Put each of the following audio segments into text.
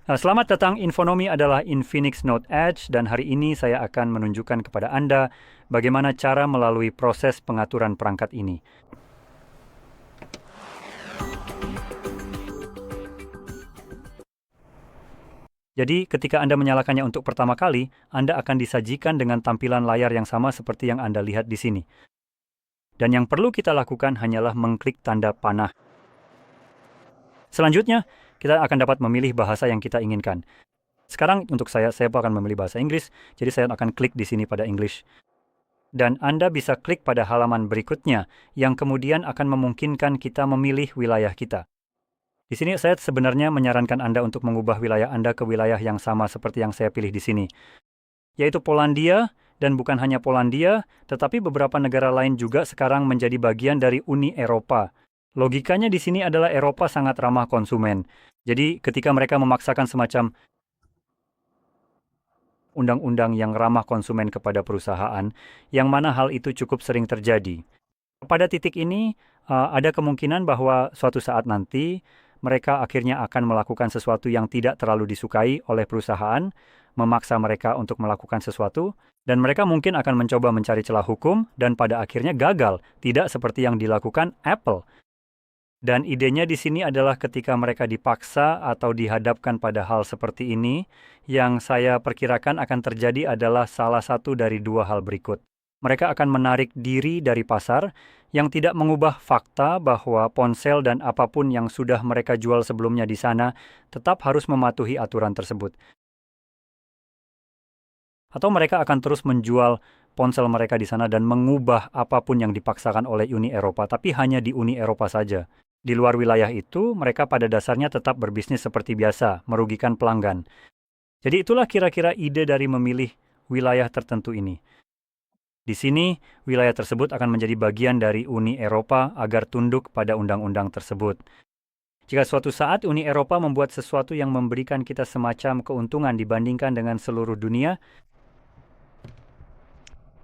Selamat datang, Infonomi adalah Infinix Note Edge dan hari ini saya akan menunjukkan kepada Anda bagaimana cara melalui proses pengaturan perangkat ini. Jadi, ketika Anda menyalakannya untuk pertama kali, Anda akan disajikan dengan tampilan layar yang sama seperti yang Anda lihat di sini. Dan yang perlu kita lakukan hanyalah mengklik tanda panah. Selanjutnya, kita akan dapat memilih bahasa yang kita inginkan. Sekarang untuk saya akan memilih bahasa Inggris, jadi saya akan klik di sini pada English. Dan Anda bisa klik pada halaman berikutnya, yang kemudian akan memungkinkan kita memilih wilayah kita. Di sini saya sebenarnya menyarankan Anda untuk mengubah wilayah Anda ke wilayah yang sama seperti yang saya pilih di sini, yaitu Polandia, dan bukan hanya Polandia, tetapi beberapa negara lain juga sekarang menjadi bagian dari Uni Eropa. Logikanya di sini adalah Eropa sangat ramah konsumen. Jadi ketika mereka memaksakan semacam undang-undang yang ramah konsumen kepada perusahaan, yang mana hal itu cukup sering terjadi. Pada titik ini, ada kemungkinan bahwa suatu saat nanti, mereka akhirnya akan melakukan sesuatu yang tidak terlalu disukai oleh perusahaan, memaksa mereka untuk melakukan sesuatu, dan mereka mungkin akan mencoba mencari celah hukum, dan pada akhirnya gagal, tidak seperti yang dilakukan Apple. Dan idenya di sini adalah ketika mereka dipaksa atau dihadapkan pada hal seperti ini, yang saya perkirakan akan terjadi adalah salah satu dari dua hal berikut. Mereka akan menarik diri dari pasar yang tidak mengubah fakta bahwa ponsel dan apapun yang sudah mereka jual sebelumnya di sana tetap harus mematuhi aturan tersebut. Atau mereka akan terus menjual ponsel mereka di sana dan mengubah apapun yang dipaksakan oleh Uni Eropa, tapi hanya di Uni Eropa saja. Di luar wilayah itu, mereka pada dasarnya tetap berbisnis seperti biasa, merugikan pelanggan. Jadi itulah kira-kira ide dari memilih wilayah tertentu ini. Di sini, wilayah tersebut akan menjadi bagian dari Uni Eropa agar tunduk pada undang-undang tersebut. Jika suatu saat Uni Eropa membuat sesuatu yang memberikan kita semacam keuntungan dibandingkan dengan seluruh dunia,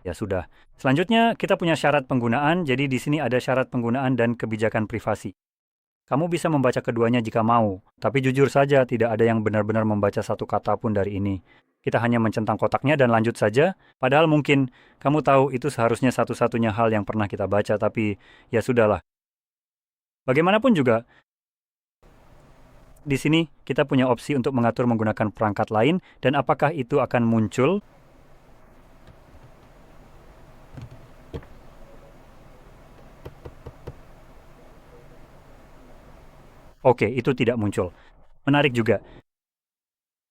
ya sudah. Selanjutnya, kita punya syarat penggunaan, jadi di sini ada syarat penggunaan dan kebijakan privasi. Kamu bisa membaca keduanya jika mau, tapi jujur saja tidak ada yang benar-benar membaca satu kata pun dari ini. Kita hanya mencentang kotaknya dan lanjut saja, padahal mungkin kamu tahu itu seharusnya satu-satunya hal yang pernah kita baca, tapi ya sudahlah. Bagaimanapun juga, di sini kita punya opsi untuk mengatur menggunakan perangkat lain, dan apakah itu akan muncul? Oke, itu tidak muncul. Menarik juga.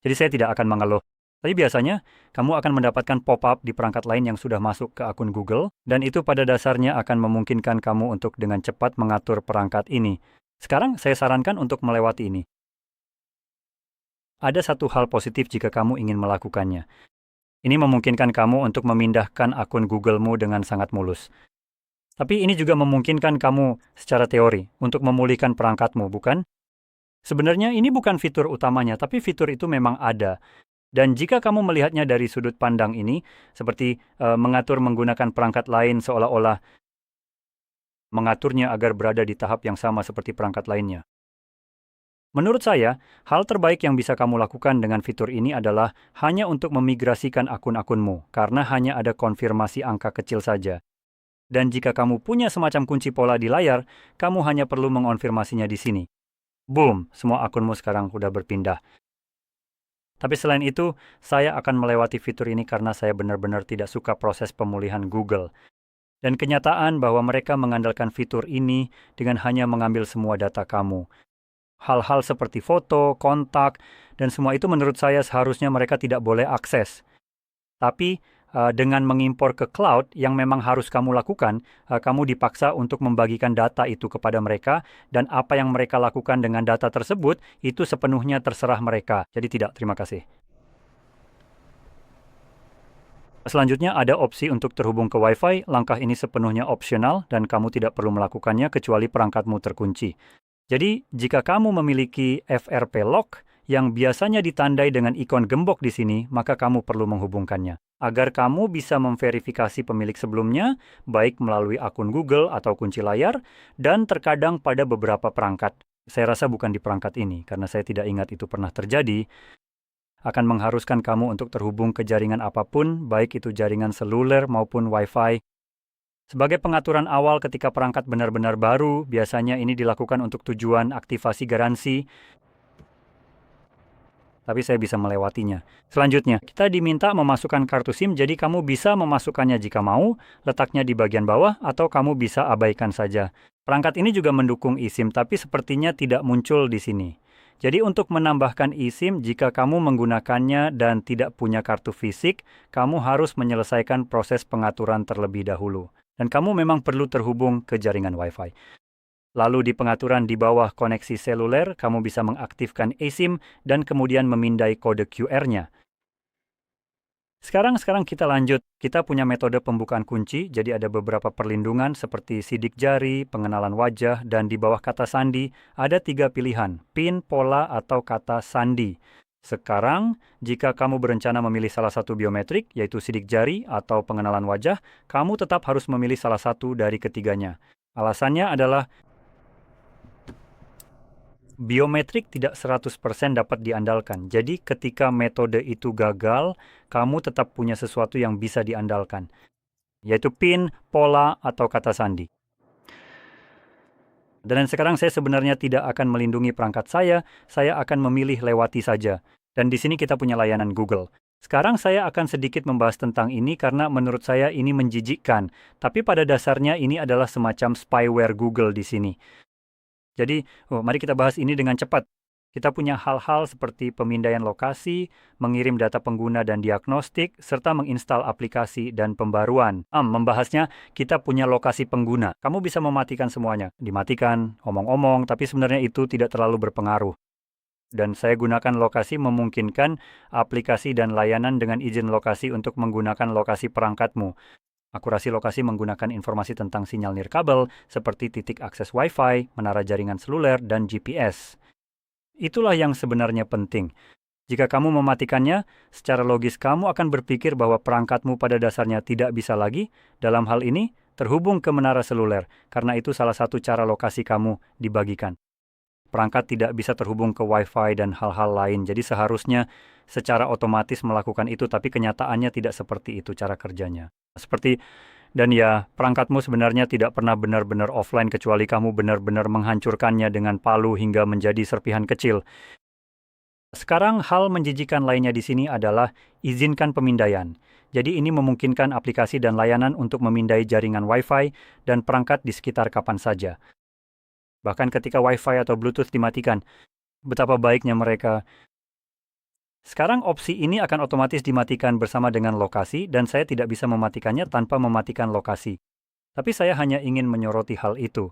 Jadi saya tidak akan mengeluh. Tapi biasanya, kamu akan mendapatkan pop-up di perangkat lain yang sudah masuk ke akun Google, dan itu pada dasarnya akan memungkinkan kamu untuk dengan cepat mengatur perangkat ini. Sekarang saya sarankan untuk melewati ini. Ada satu hal positif jika kamu ingin melakukannya. Ini memungkinkan kamu untuk memindahkan akun Google-mu dengan sangat mulus. Tapi ini juga memungkinkan kamu secara teori untuk memulihkan perangkatmu, bukan? Sebenarnya ini bukan fitur utamanya, tapi fitur itu memang ada. Dan jika kamu melihatnya dari sudut pandang ini, seperti mengatur menggunakan perangkat lain seolah-olah mengaturnya agar berada di tahap yang sama seperti perangkat lainnya. Menurut saya, hal terbaik yang bisa kamu lakukan dengan fitur ini adalah hanya untuk memigrasikan akun-akunmu, karena hanya ada konfirmasi angka kecil saja. Dan jika kamu punya semacam kunci pola di layar, kamu hanya perlu mengonfirmasinya di sini. Boom, semua akunmu sekarang sudah berpindah. Tapi selain itu, saya akan melewati fitur ini karena saya benar-benar tidak suka proses pemulihan Google. Dan kenyataan bahwa mereka mengandalkan fitur ini dengan hanya mengambil semua data kamu. Hal-hal seperti foto, kontak, dan semua itu menurut saya seharusnya mereka tidak boleh akses. Tapi dengan mengimpor ke cloud yang memang harus kamu lakukan, kamu dipaksa untuk membagikan data itu kepada mereka, dan apa yang mereka lakukan dengan data tersebut, itu sepenuhnya terserah mereka. Jadi tidak, terima kasih. Selanjutnya ada opsi untuk terhubung ke Wi-Fi. Langkah ini sepenuhnya opsional dan kamu tidak perlu melakukannya kecuali perangkatmu terkunci. Jadi, jika kamu memiliki FRP lock yang biasanya ditandai dengan ikon gembok di sini, maka kamu perlu menghubungkannya. Agar kamu bisa memverifikasi pemilik sebelumnya, baik melalui akun Google atau kunci layar, dan terkadang pada beberapa perangkat. saya rasa bukan di perangkat ini, karena saya tidak ingat itu pernah terjadi, akan mengharuskan kamu untuk terhubung ke jaringan apapun, baik itu jaringan seluler maupun Wi-Fi. Sebagai pengaturan awal ketika perangkat benar-benar baru, biasanya ini dilakukan untuk tujuan aktivasi garansi, tapi saya bisa melewatinya. Selanjutnya, kita diminta memasukkan kartu SIM, jadi kamu bisa memasukkannya jika mau, letaknya di bagian bawah, atau kamu bisa abaikan saja. Perangkat ini juga mendukung eSIM, tapi sepertinya tidak muncul di sini. Jadi untuk menambahkan eSIM, jika kamu menggunakannya dan tidak punya kartu fisik, kamu harus menyelesaikan proses pengaturan terlebih dahulu. Dan kamu memang perlu terhubung ke jaringan Wi-Fi. Lalu di pengaturan di bawah koneksi seluler, kamu bisa mengaktifkan eSIM dan kemudian memindai kode QR-nya. Sekarang kita lanjut. Kita punya metode pembukaan kunci, jadi ada beberapa perlindungan seperti sidik jari, pengenalan wajah, dan di bawah kata sandi ada 3 pilihan, PIN, pola, atau kata sandi. Sekarang, jika kamu berencana memilih salah satu biometrik, yaitu sidik jari atau pengenalan wajah, kamu tetap harus memilih salah satu dari ketiganya. Alasannya adalah biometrik tidak 100% dapat diandalkan. Jadi ketika metode itu gagal, kamu tetap punya sesuatu yang bisa diandalkan, yaitu PIN, pola, atau kata sandi. Dan sekarang saya sebenarnya tidak akan melindungi perangkat saya akan memilih lewati saja. Dan di sini kita punya layanan Google. Sekarang saya akan sedikit membahas tentang ini karena menurut saya ini menjijikkan. Tapi pada dasarnya ini adalah semacam spyware Google di sini. Jadi, mari kita bahas ini dengan cepat. Kita punya hal-hal seperti pemindaian lokasi, mengirim data pengguna dan diagnostik, serta menginstal aplikasi dan pembaruan. Membahasnya, kita punya lokasi pengguna. Kamu bisa mematikan semuanya. Dimatikan, omong-omong, tapi sebenarnya itu tidak terlalu berpengaruh. Dan saya gunakan lokasi memungkinkan aplikasi dan layanan dengan izin lokasi untuk menggunakan lokasi perangkatmu. Akurasi lokasi menggunakan informasi tentang sinyal nirkabel seperti titik akses Wi-Fi, menara jaringan seluler, dan GPS. Itulah yang sebenarnya penting. Jika kamu mematikannya, secara logis kamu akan berpikir bahwa perangkatmu pada dasarnya tidak bisa lagi, dalam hal ini, terhubung ke menara seluler, karena itu salah satu cara lokasi kamu dibagikan. Perangkat tidak bisa terhubung ke Wi-Fi dan hal-hal lain, jadi seharusnya secara otomatis melakukan itu, tapi kenyataannya tidak seperti itu cara kerjanya. Dan ya, perangkatmu sebenarnya tidak pernah benar-benar offline kecuali kamu benar-benar menghancurkannya dengan palu hingga menjadi serpihan kecil. Sekarang hal menjijikan lainnya di sini adalah izinkan pemindaian. Jadi ini memungkinkan aplikasi dan layanan untuk memindai jaringan Wi-Fi dan perangkat di sekitar kapan saja. Bahkan ketika Wi-Fi atau Bluetooth dimatikan, betapa baiknya mereka. Sekarang opsi ini akan otomatis dimatikan bersama dengan lokasi dan saya tidak bisa mematikannya tanpa mematikan lokasi. Tapi saya hanya ingin menyoroti hal itu.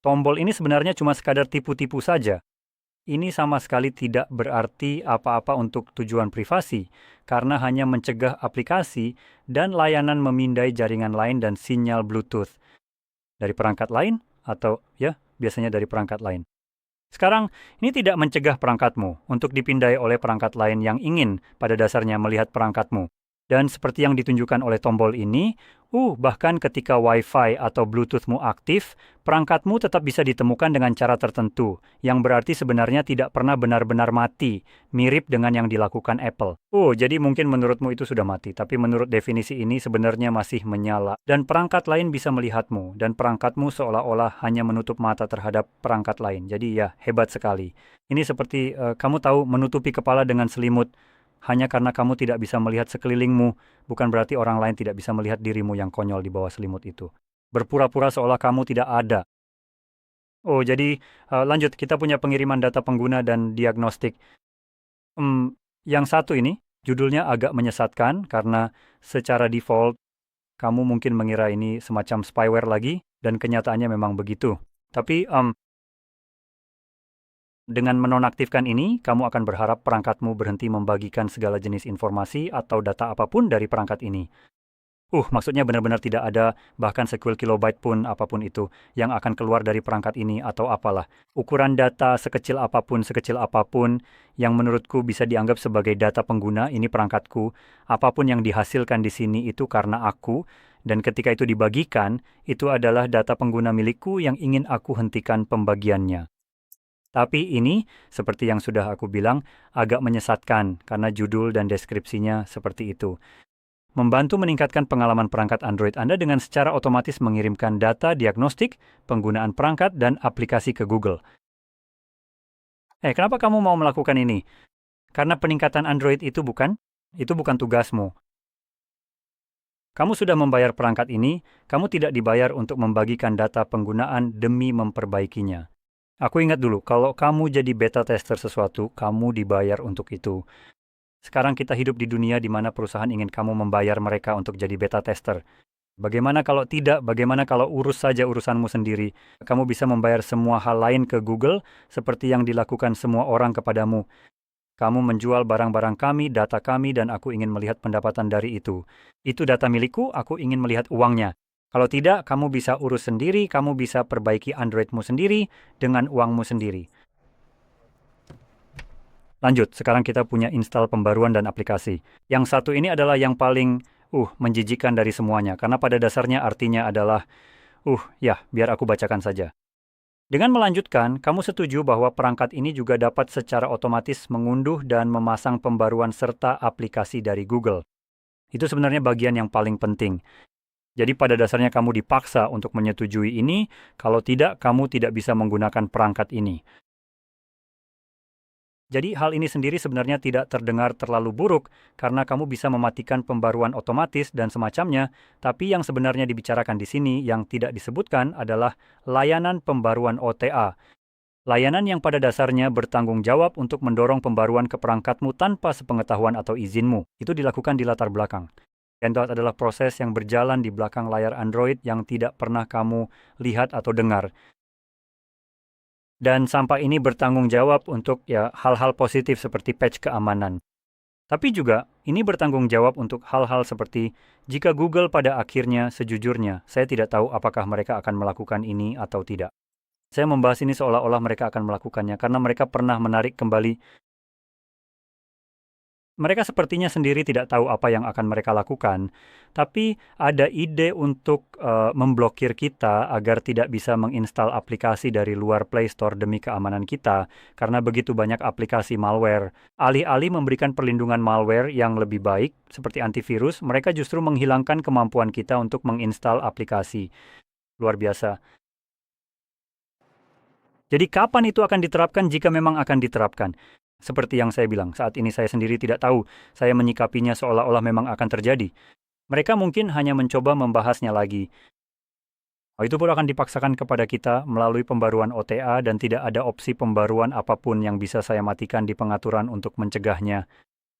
Tombol ini sebenarnya cuma sekadar tipu-tipu saja. Ini sama sekali tidak berarti apa-apa untuk tujuan privasi, karena hanya mencegah aplikasi dan layanan memindai jaringan lain dan sinyal Bluetooth dari perangkat lain atau biasanya dari perangkat lain. Sekarang, ini tidak mencegah perangkatmu untuk dipindai oleh perangkat lain yang ingin pada dasarnya melihat perangkatmu. Dan seperti yang ditunjukkan oleh tombol ini, bahkan ketika Wi-Fi atau Bluetooth-mu aktif, perangkatmu tetap bisa ditemukan dengan cara tertentu, yang berarti sebenarnya tidak pernah benar-benar mati, mirip dengan yang dilakukan Apple. Jadi mungkin menurutmu itu sudah mati, tapi menurut definisi ini sebenarnya masih menyala. Dan perangkat lain bisa melihatmu, dan perangkatmu seolah-olah hanya menutup mata terhadap perangkat lain. Jadi ya, hebat sekali. Ini seperti, kamu tahu, menutupi kepala dengan selimut, hanya karena kamu tidak bisa melihat sekelilingmu, bukan berarti orang lain tidak bisa melihat dirimu yang konyol di bawah selimut itu. Berpura-pura seolah kamu tidak ada. Jadi lanjut, kita punya pengiriman data pengguna dan diagnostik. Yang satu ini, judulnya agak menyesatkan karena secara default, kamu mungkin mengira ini semacam spyware lagi, dan kenyataannya memang begitu. Tapi, dengan menonaktifkan ini, kamu akan berharap perangkatmu berhenti membagikan segala jenis informasi atau data apapun dari perangkat ini. Maksudnya benar-benar tidak ada bahkan sekian kilobyte pun apapun itu yang akan keluar dari perangkat ini atau apalah. Ukuran data sekecil apapun yang menurutku bisa dianggap sebagai data pengguna, ini perangkatku. Apapun yang dihasilkan di sini itu karena aku, dan ketika itu dibagikan, itu adalah data pengguna milikku yang ingin aku hentikan pembagiannya. Tapi ini, seperti yang sudah aku bilang, agak menyesatkan karena judul dan deskripsinya seperti itu. Membantu meningkatkan pengalaman perangkat Android Anda dengan secara otomatis mengirimkan data diagnostik, penggunaan perangkat, dan aplikasi ke Google. Kenapa kamu mau melakukan ini? Karena peningkatan Android itu bukan tugasmu. Kamu sudah membayar perangkat ini, kamu tidak dibayar untuk membagikan data penggunaan demi memperbaikinya. Aku ingat dulu, kalau kamu jadi beta tester sesuatu, kamu dibayar untuk itu. Sekarang kita hidup di dunia di mana perusahaan ingin kamu membayar mereka untuk jadi beta tester. Bagaimana kalau tidak? Bagaimana kalau urus saja urusanmu sendiri? Kamu bisa membayar semua hal lain ke Google, seperti yang dilakukan semua orang kepadamu. Kamu menjual barang-barang kami, data kami, dan aku ingin melihat pendapatan dari itu. Itu data milikku, aku ingin melihat uangnya. Kalau tidak, kamu bisa urus sendiri, kamu bisa perbaiki Androidmu sendiri dengan uangmu sendiri. Lanjut, sekarang kita punya install pembaruan dan aplikasi. Yang satu ini adalah yang paling menjijikan dari semuanya, karena pada dasarnya artinya adalah, biar aku bacakan saja. Dengan melanjutkan, kamu setuju bahwa perangkat ini juga dapat secara otomatis mengunduh dan memasang pembaruan serta aplikasi dari Google. Itu sebenarnya bagian yang paling penting. Jadi pada dasarnya kamu dipaksa untuk menyetujui ini, kalau tidak, kamu tidak bisa menggunakan perangkat ini. Jadi hal ini sendiri sebenarnya tidak terdengar terlalu buruk karena kamu bisa mematikan pembaruan otomatis dan semacamnya, tapi yang sebenarnya dibicarakan di sini yang tidak disebutkan adalah layanan pembaruan OTA. Layanan yang pada dasarnya bertanggung jawab untuk mendorong pembaruan ke perangkatmu tanpa sepengetahuan atau izinmu. Itu dilakukan di latar belakang. Android adalah proses yang berjalan di belakang layar Android yang tidak pernah kamu lihat atau dengar. Dan sampah ini bertanggung jawab untuk hal-hal positif seperti patch keamanan. Tapi juga ini bertanggung jawab untuk hal-hal seperti jika Google pada akhirnya sejujurnya, saya tidak tahu apakah mereka akan melakukan ini atau tidak. Saya membahas ini seolah-olah mereka akan melakukannya karena mereka pernah menarik kembali. Mereka sepertinya sendiri tidak tahu apa yang akan mereka lakukan, tapi ada ide untuk memblokir kita agar tidak bisa menginstal aplikasi dari luar Play Store demi keamanan kita, karena begitu banyak aplikasi malware. Alih-alih memberikan perlindungan malware yang lebih baik, seperti antivirus, mereka justru menghilangkan kemampuan kita untuk menginstal aplikasi. Luar biasa. Jadi kapan itu akan diterapkan jika memang akan diterapkan? Seperti yang saya bilang, saat ini saya sendiri tidak tahu, saya menyikapinya seolah-olah memang akan terjadi. Mereka mungkin hanya mencoba membahasnya lagi. Itu pun akan dipaksakan kepada kita melalui pembaruan OTA dan tidak ada opsi pembaruan apapun yang bisa saya matikan di pengaturan untuk mencegahnya.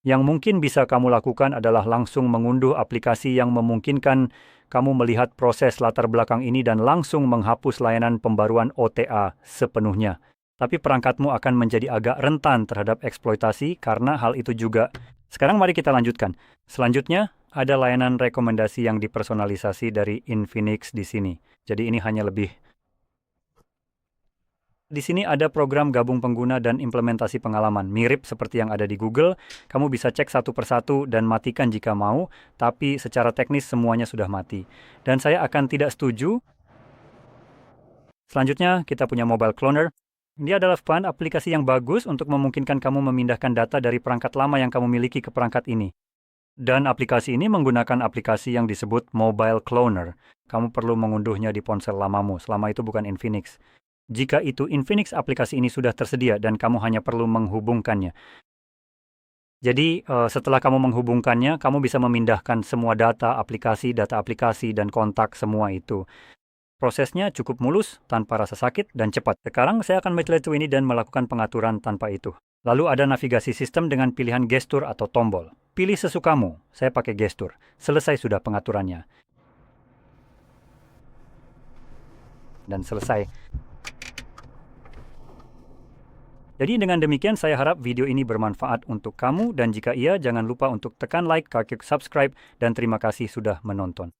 Yang mungkin bisa kamu lakukan adalah langsung mengunduh aplikasi yang memungkinkan kamu melihat proses latar belakang ini dan langsung menghapus layanan pembaruan OTA sepenuhnya. Tapi perangkatmu akan menjadi agak rentan terhadap eksploitasi karena hal itu juga. Sekarang mari kita lanjutkan. Selanjutnya, ada layanan rekomendasi yang dipersonalisasi dari Infinix di sini. Jadi ini hanya lebih. Di sini ada program gabung pengguna dan implementasi pengalaman. Mirip seperti yang ada di Google, kamu bisa cek satu persatu dan matikan jika mau, tapi secara teknis semuanya sudah mati. Dan saya akan tidak setuju. Selanjutnya, kita punya Mobile Cloner. Dia adalah aplikasi yang bagus untuk memungkinkan kamu memindahkan data dari perangkat lama yang kamu miliki ke perangkat ini. Dan aplikasi ini menggunakan aplikasi yang disebut Mobile Cloner. Kamu perlu mengunduhnya di ponsel lamamu, selama itu bukan Infinix. Jika itu Infinix, aplikasi ini sudah tersedia dan kamu hanya perlu menghubungkannya. Jadi setelah kamu menghubungkannya, kamu bisa memindahkan semua data aplikasi, dan kontak semua itu. Prosesnya cukup mulus, tanpa rasa sakit, dan cepat. Sekarang saya akan menceletu ini dan melakukan pengaturan tanpa itu. Lalu ada navigasi sistem dengan pilihan gestur atau tombol. Pilih sesukamu, saya pakai gestur. Selesai sudah pengaturannya. Dan selesai. Jadi dengan demikian saya harap video ini bermanfaat untuk kamu dan jika iya jangan lupa untuk tekan like, klik subscribe, dan terima kasih sudah menonton.